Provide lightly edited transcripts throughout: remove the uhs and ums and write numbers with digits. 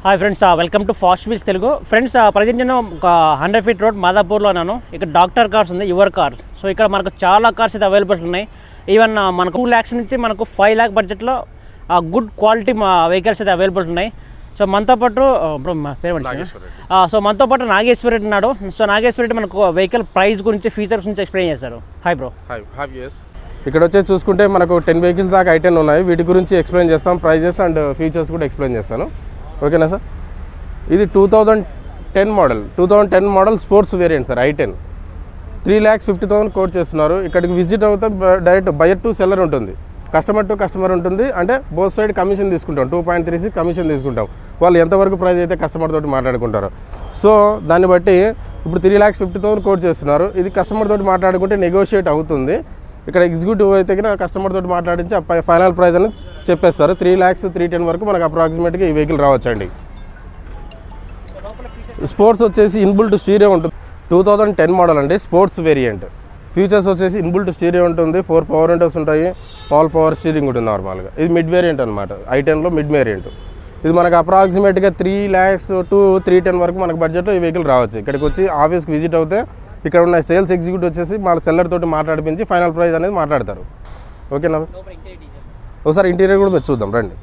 Hi friends, welcome to fast wheels Telugu. Friends, present నేను ఒక 100 feet road మాదాపూర్లో ఉన్నాను. ఇక్కడ డాక్టర్ కార్స్ ఉంది, యువర్ కార్స్. సో ఇక్కడ మనకు చాలా కార్స్ అయితే అవైలబుల్ ఉన్నాయి. ఈవెన్ మనకు 2 lakhs నుంచి మనకు 5 lakh బడ్జెట్లో గుడ్ క్వాలిటీ వెహికల్స్ అయితే అవైలబుల్ ఉన్నాయి. సో మనతో పాటు మనతో పాటు నాగేశ్వర రెడ్డి ఉన్నాడు. సో నాగేశ్వర రెడ్డి మనకు వెహికల్ ప్రైస్ గురించి, ఫీచర్స్ గురించి ఎక్స్ప్లెయిన్ చేస్తారు. Hi bro. ఇక్కడ వచ్చేసి చూసుకుంటే మనకు 10 vehicles దాకా I10 ఉన్నాయి. వీటి గురించి ఎక్స్ప్లెయిన్ చేస్తాం, ప్రైజెస్ అండ్ ఫీచర్స్ కూడా ఎక్స్ప్లెయిన్ చేస్తాను. ఓకేనా సార్? ఇది 2010 model sports variant sir. I10 3,50,000 quote చేస్తున్నారు. ఇక్కడికి విజిట్ అవుతే డైరెక్ట్ బయర్ టు సెల్లర్ ఉంటుంది, కస్టమర్ టు కస్టమర్ ఉంటుంది. అంటే బోత్ సైడ్ కమిషన్ తీసుకుంటాం, 2.36 కమిషన్ తీసుకుంటాం. వాళ్ళు ఎంతవరకు ప్రైస్ అయితే కస్టమర్ తోటి మాట్లాడుకుంటారు. సో దాన్ని బట్టి ఇప్పుడు 3,50,000 కోట్ చేస్తున్నారు. ఇది కస్టమర్ తోటి మాట్లాడుకుంటే నెగోషియేట్ అవుతుంది. ఇక్కడ ఎగ్జిక్యూటివ్ అయితే కస్టమర్ తోటి మాట్లాడించి ఫైనల్ ప్రైస్ అనేది చెప్పేస్తారు. 3,310 వరకు మనకు అప్రాక్సిమేట్గా ఈ వెహికల్ రావచ్చండి. స్పోర్ట్స్ వచ్చేసి ఇన్బుల్ట్ స్టీరియో ఉంటుంది. 2010 మోడల్ అండి, స్పోర్ట్స్ వేరియంట్. ఫీచర్స్ వచ్చేసి ఇన్బుల్ట్ స్టీరియో ఉంటుంది, 4 పవర్ విండోస్ ఉంటాయి, ఆల్ పవర్ స్టీరింగ్ ఉంటుంది నార్మల్గా. ఇది మిడ్ వేరియంట్ అనమాట, I10లో మిడ్ వేరియంట్. ఇది మనకు అప్రాక్సిమేట్గా 3 lakhs to 310 వరకు మనకు బడ్జెట్లో ఈ వెహికల్ రావచ్చు. ఇక్కడికి వచ్చి ఆఫీస్కి విజిట్ అవుతే ఇక్కడ ఉన్న సేల్స్ ఎగ్జిక్యూటివ్ వచ్చేసి మన సెల్లర్ తోటి మాట్లాడిపించి ఫైనల్ ప్రైస్ అనేది మాట్లాడతారు. ఓకేనా? ఒకసారి ఇంటీరియర్ కూడా మీరు చూద్దాం రండి.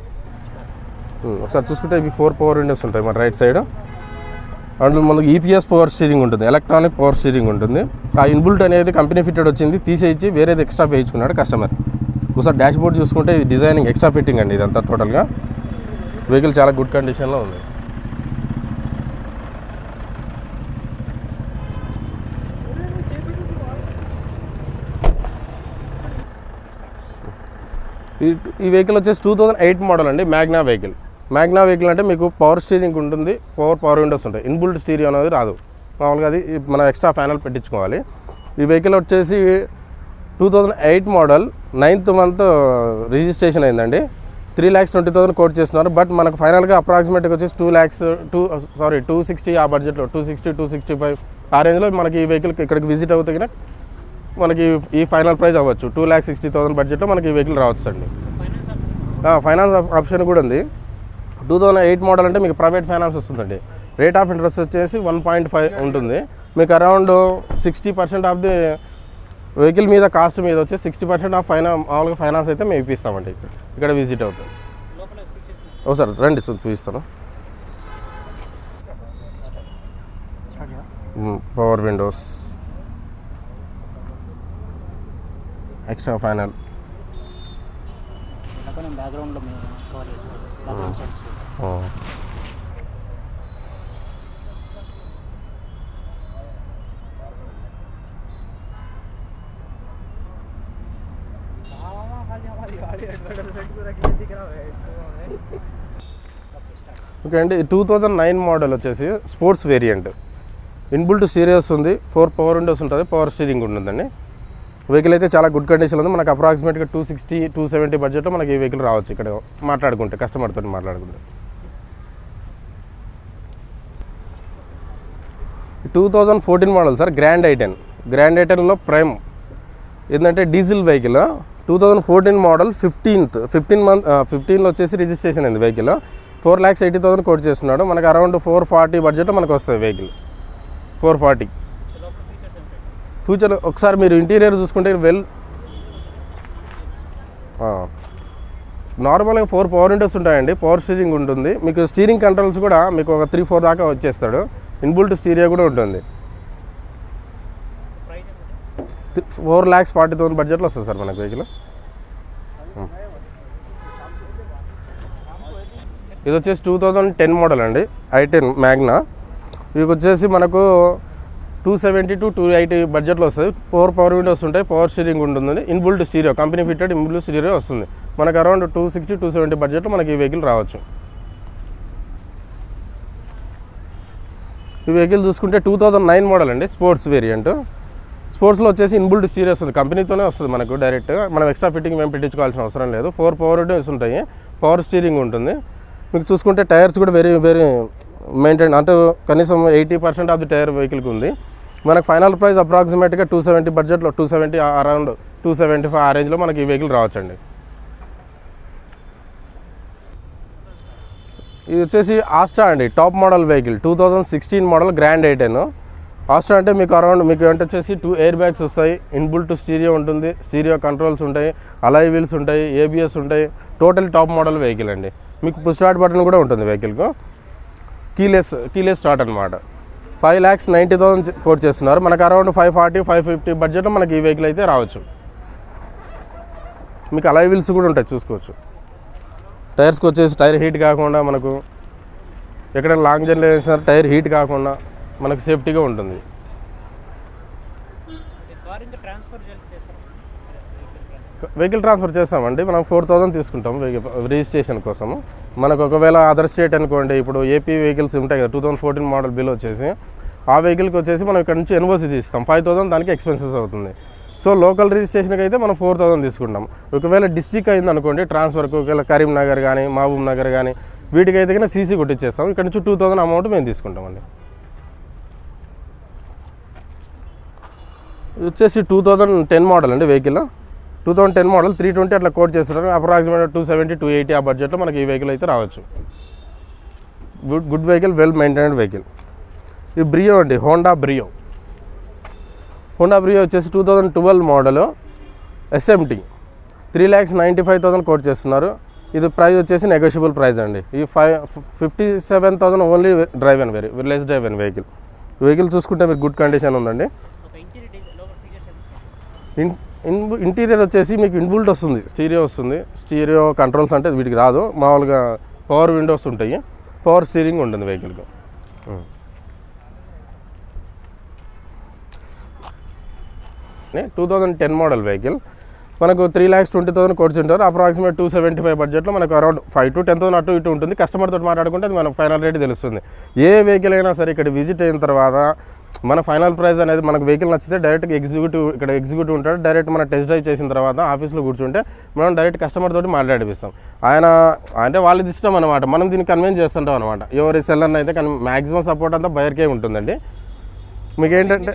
ఒకసారి చూసుకుంటే ఇవి 4 పవర్ విండోస్ ఉంటాయి మన రైట్ సైడ్. అందులో మనకు EPS పవర్ స్టీరింగ్ ఉంటుంది, ఎలక్ట్రానిక్ పవర్ స్టీరింగ్ ఉంటుంది. ఆ ఇన్బుల్ట్ అనేది కంపెనీ ఫిట్టెడ్ వచ్చింది, తీసేయించి వేరేది ఎక్స్ట్రా వేయించుకున్నాడు కస్టమర్. ఒకసారి డాష్ బోర్డ్ చూసుకుంటే ఇది డిజైనింగ్ ఎక్స్ట్రా ఫిట్టింగ్ అండి. ఇదంతా టోటల్గా వెహికల్ చాలా గుడ్ కండిషన్లో ఉంది. ఈ వెహికల్ వచ్చేసి 2008 మోడల్ అండి, మ్యాగ్నా వెహికల్. మ్యాగ్నా వెహికల్ అంటే మీకు పవర్ స్టీరింగ్ ఉంటుంది, 4 పవర్ విండోస్ ఉంటాయి. ఇన్బుల్ట్ స్టీరియో అనేది రాదు, మామూలుగా అది మనం ఎక్స్ట్రా ప్యానల్ పెట్టించుకోవాలి. ఈ వెహికల్ వచ్చేసి 2008 మోడల్, 9th month రిజిస్ట్రేషన్ అయిందండి. 3,20,000 కోట్ చేస్తున్నారు. బట్ మనకు ఫైనల్గా అప్రాక్సిమేట్గా వచ్చేసి 260 ఆ బడ్జెట్లో 265 ఆ రేంజ్లో మనకి ఈ వెహికల్ ఇక్కడికి విజిట్ అవుతే మనకి ఈ ఫైనల్ ప్రైస్ అవ్వచ్చు. 2,60,000 బడ్జెట్లో మనకి ఈ వెహికల్ రావచ్చు అండి. ఫైనాన్స్ ఆప్షన్ కూడా ఉంది. 2008 మోడల్ అంటే మీకు ప్రైవేట్ ఫైనాన్స్ వస్తుందండి. రేట్ ఆఫ్ ఇంట్రెస్ట్ వచ్చేసి 1.5 ఉంటుంది. మీకు అరౌండ్ 60% ఆఫ్ ది వెహికల్ మీద కాస్ట్ మీద వచ్చి 60% ఆఫ్ మామూలుగా ఫైనాన్స్ అయితే మేము ఇప్పిస్తామండి. ఇక్కడ విజిట్ అవుతాం. ఒకసారి రండి చూపిస్తాను. Power Windows, extra final, okay అండి. 2009 మోడల్ వచ్చేసి స్పోర్ట్స్ వేరియంట్. ఇన్బుల్ట్ స్టీరియోస్ ఉంది, 4 పవర్ విండోస్ ఉంటుంది, పవర్ స్టీరింగ్ ఉంటుందండి. వెహికల్ అయితే చాలా గుడ్ కండిషన్ ఉంది. మనకు అప్రాక్సిమేట్గా 260-270 బడ్జెట్లో మనకి ఈ వెహికల్ రావచ్చు ఇక్కడ మాట్లాడుకుంటే, కస్టమర్తో మాట్లాడుకుంటే. 2014 మోడల్ సార్, గ్రాండ్ I10లో ప్రైమ్ ఏంటంటే డీజిల్ వెహికల్. 2014 మోడల్, 15లో వచ్చేసి రిజిస్ట్రేషన్ అయింది వెహికల్. 4,80,000 కోట్ చేస్తున్నాడు. మనకు అరౌండ్ 440 బడ్జెట్లో మనకు వస్తుంది వెహికల్. 440 ఫ్యూచర్. ఒకసారి మీరు ఇంటీరియర్ చూసుకుంటే నార్మల్గా 4 పవర్ విండోస్ ఉంటాయండి, పవర్ స్టీరింగ్ ఉంటుంది. మీకు స్టీరింగ్ కంట్రోల్స్ కూడా మీకు ఒక 3-4 దాకా వచ్చేస్తాడు. ఇన్బుల్ట్ స్టీరియో కూడా ఉంటుంది. 4,40,000 బడ్జెట్లో వస్తుంది సార్ మనకు వెహికల్. ఇది వచ్చేసి 2010 మోడల్ అండి, I10 మ్యాగ్నా. ఇవి వచ్చేసి మనకు 270-280 బడ్జెట్లో వస్తుంది. 4 పవర్ విండోస్ ఉంటాయి, పవర్ స్టీరింగ్ ఉంటుంది, inbuilt stereo company fitted inbuilt stereo వస్తుంది. మనకు అరౌండ్ 260-270 బడ్జెట్లో మనకి ఈ వెహికల్ రావచ్చు. ఈ వెహికల్ చూసుకుంటే 2009 మోడల్ అండి, స్పోర్ట్స్ వేరియంట్. స్పోర్ట్స్లో వచ్చేసి ఇన్బుల్ట్ స్టీరియో వస్తుంది, కంపెనీతోనే వస్తుంది మనకు డైరెక్ట్. మనం ఎక్స్ట్రా ఫిట్టింగ్ మేము పెట్టించుకోవాల్సిన అవసరం లేదు. 4 పవర్ విండోస్ ఉంటాయి, పవర్ స్టీరింగ్ ఉంటుంది. మీకు చూసుకుంటే టైర్స్ కూడా వెరీ మెయింటైన్, అంటే కనీసం 80% ఆఫ్ ది టైర్ వెహికల్కి ఉంది. మనకు ఫైనల్ ప్రైస్ అప్రాక్సిమేట్గా 270 బడ్జెట్లో, 270 అరౌండ్ 275 ఆ రేంజ్లో మనకి ఈ వెహికల్ రావచ్చండి. ఇది వచ్చేసి ఆస్ట్రా అండి, top model vehicle 2016 model grand i ten. Asta అంటే మీకు అరౌండ్ మీకు అంటే వచ్చేసి 2 ఎయిర్ బ్యాగ్స్ వస్తాయి, ఇన్బుల్ట్ స్టీరియో ఉంటుంది, స్టీరియో కంట్రోల్స్ ఉంటాయి, అలాయ్ వీల్స్ ఉంటాయి, ఏబిఎస్ ఉంటాయి. టోటల్ టాప్ మోడల్ వెహికల్ అండి. మీకు పుష్ స్టార్ట్ బటన్ కూడా ఉంటుంది వెహికల్కు. కీలెస్ స్టార్ట్ అనమాట. 5,90,000 కోట్ చేస్తున్నారు. మనకు అరౌండ్ 540-550 బడ్జెట్లో మనకి ఈ వెహికల్ అయితే రావచ్చు. మీకు అలాయ్ వీల్స్ కూడా ఉంటాయి, చూసుకోవచ్చు. టైర్స్కి వచ్చేసి టైర్ హీట్ కాకుండా మనకు ఎక్కడ లాంగ్ జర్నీ వేసిన టైర్ హీట్ కాకుండా మనకు సేఫ్టీగా ఉంటుంది. వెహికల్ ట్రాన్స్ఫర్ చేస్తామండి. మనం 4,000 తీసుకుంటాం రిజిస్ట్రేషన్ కోసము. మనకు ఒకవేళ అదర్ స్టేట్ అనుకోండి, ఇప్పుడు ఏపీ వెహికల్స్ ఉంటాయి కదా 2014 మోడల్ బిల్ వచ్చేసి, ఆ వెహికల్కి వచ్చేసి మనం ఇక్కడ నుంచి ఎన్ఓసి తీస్తాం. 5,000 దానికి ఎక్స్పెన్సెస్ అవుతుంది. సో లోకల్ రిజిస్ట్రేషన్కి అయితే మనం 4,000 తీసుకుంటాం. ఒకవేళ డిస్ట్రిక్ట్ అయింది అనుకోండి ట్రాన్స్ఫర్కి, ఒకవేళ కరీంనగర్ కానీ మహబూబ్ నగర్ కానీ వీటికైతే కానీ సీసీ కొట్టించేస్తాం. ఇక్కడ నుంచి 2,000 అమౌంట్ మేము తీసుకుంటామండి. ఇది వచ్చేసి 2010 మోడల్ అండి వెహికల్. 2010 మోడల్ 320 అట్లా కోట్ చేస్తున్నారు. అప్రాక్సిమేట్ 270-280 ఆ బడ్జెట్లో మనకి ఈ వెహికల్ అయితే రావచ్చు. Good vehicle, well maintained vehicle. ఇది బ్రియో అండి, హోండా బ్రియో వచ్చేసి 2012 మోడల్ ఎస్ఎంటీ 3,95,000 కోట్ చేస్తున్నారు. ఇది ప్రైస్ వచ్చేసి నెగోషియబుల్ ప్రైస్ అండి. ఈ 57,000 only drive and less drive and vehicle చూసుకుంటే మీరు గుడ్ కండిషన్ ఉందండి. ఇంటీరియర్ వచ్చేసి మీకు ఇన్బుల్ట్ వస్తుంది, స్టీరియో కంట్రోల్స్ అంటే వీటికి రాదు. మామూలుగా పవర్ విండోస్ ఉంటాయి, పవర్ స్టీరింగ్ ఉంటుంది వెహికల్కి. 2010 మోడల్ వెహికల్ మనకు 3,20,000 కోట్స్ ఉంటారు. అప్రాక్సిమేట్ 275 బడ్జెట్లో మనకు అరౌండ్ 5,000-10,000 అటు ఇటు ఉంటుంది. కస్టమర్తో మాట్లాడుకుంటే అది మనకు ఫైనల్ రేట్ తెలుస్తుంది. ఏ వెహికల్ అయినా సరే ఇక్కడ విజిట్ అయిన తర్వాత మన ఫైనల్ ప్రైస్ అనేది మనకు వెహికల్ నచ్చితే డైరెక్ట్గా ఎగ్జిక్యూటివ్ ఉంటాడు. డైరెక్ట్ మన టెస్ట్ డ్రైవ్ చేసిన తర్వాత ఆఫీస్లో కూర్చుంటే మనం డైరెక్ట్ కస్టమర్ తోటి మాట్లాడిపిస్తాం. ఆయన అంటే వాళ్ళది ఇష్టం అనమాట, మనం దీన్ని కన్విన్స్ చేస్తుంటాం అనమాట. ఎవరి సెల్లర్ని అయితే మ్యాక్సిమం సపోర్ట్ అంతా బయర్కే ఉంటుందండి. మీకు ఏంటంటే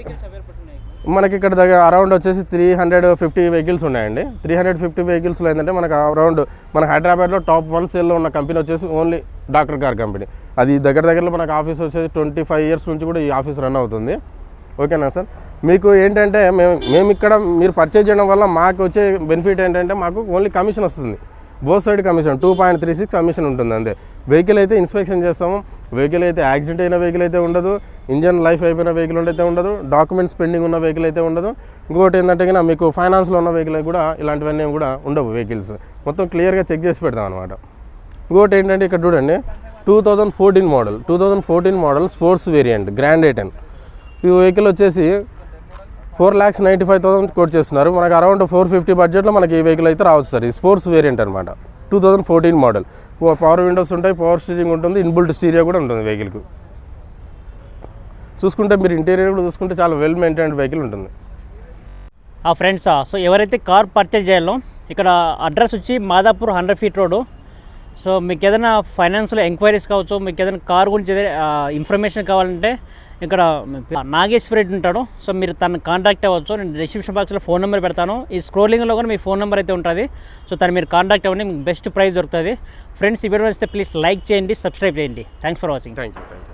మనకి ఇక్కడ దగ్గర అరౌండ్ వచ్చేసి 350 వెహికల్స్ ఉన్నాయండి. 350 వెహికల్స్లో ఏంటంటే మనకు అరౌండ్ మన హైదరాబాద్లో టాప్ 1 సేల్లో ఉన్న కంపెనీ వచ్చేసి ఓన్లీ డాక్టర్ కార్ కంపెనీ. అది దగ్గరలో మనకు ఆఫీస్ వచ్చేసి 25 ఇయర్స్ నుంచి కూడా ఈ ఆఫీస్ రన్ అవుతుంది. ఓకేనా సార్? మీకు ఏంటంటే మేము ఇక్కడ మీరు పర్చేజ్ చేయడం వల్ల మాకు వచ్చే బెనిఫిట్ ఏంటంటే మాకు ఓన్లీ కమిషన్ వస్తుంది. బోత్ సైడ్ కమిషన్ 2.36 కమిషన్ ఉంటుంది అంతే. వెహికల్ అయితే ఇన్స్పెక్షన్ చేస్తాము. వెహికల్ అయితే యాక్సిడెంట్ అయిన వెహికల్ అయితే ఉండదు, ఇంజన్ లైఫ్ అయిపోయిన వెహికల్ అయితే ఉండదు, డాక్యుమెంట్స్ పెండింగ్ ఉన్న వెహికల్ అయితే ఉండదు. ఇంకోటి ఏంటంటే కన్నా మీకు ఫైనాన్స్లో ఉన్న వెహికల్ కూడా ఇలాంటివన్నీ కూడా ఉండవు. వెహికల్స్ మొత్తం క్లియర్గా చెక్ చేసి పెడతాం అనమాట. ఇంకోటి ఏంటంటే ఇక్కడ చూడండి 2014 model sports variant grand i ten. ఈ వెహికల్ వచ్చేసి 4,95,000 కోట్ చేస్తున్నారు. మనకు అరౌండ్ 450 బడ్జెట్లో మనకి ఈ వెహికల్ అయితే రావచ్చు సార్. ఈ స్పోర్ట్స్ వేరియంట్ అనమాట. 2014 మోడల్. పవర్ విండోస్ ఉంటాయి, పవర్ స్టీరింగ్ ఉంటుంది, ఇన్బుల్ట్ స్టీరియో కూడా ఉంటుంది వెహికల్కి. చూసుకుంటే మీరు ఇంటీరియర్ కూడా చూసుకుంటే చాలా వెల్ మెయింటైన్డ్ వెహికల్ ఉంటుంది. ఫ్రెండ్స్, సో ఎవరైతే కార్ పర్చేజ్ చేయాలో ఇక్కడ అడ్రస్ వచ్చి మాదాపూర్ 100 ఫీట్ రోడ్డు. సో మీకు ఏదైనా ఫైనాన్షియల్ ఎంక్వైరీస్ కావచ్చు, మీకు ఏదైనా కార్ గురించి ఏదైనా ఇన్ఫర్మేషన్ కావాలంటే ఇక్కడ నాగేశ్వర రెడ్డి ఉంటాడు. సో మీరు తను కాంటాక్ట్ అవ్వచ్చు. నేను డిస్క్రిప్షన్ బాక్స్లో ఫోన్ నెంబర్ పెడతాను. ఈ స్క్రోలింగ్లో కూడా మీ ఫోన్ నెంబర్ అయితే ఉంటుంది. సో తను మీరు కాంటాక్ట్ అవ్వండి, మీకు బెస్ట్ ప్రైస్ దొరుకుతుంది. ఫ్రెండ్స్, ఈ వీడియో వస్తే ప్లీజ్ లైక్ చేయండి, సబ్స్క్రైబ్ చేయండి. Thanks for watching. Thank you.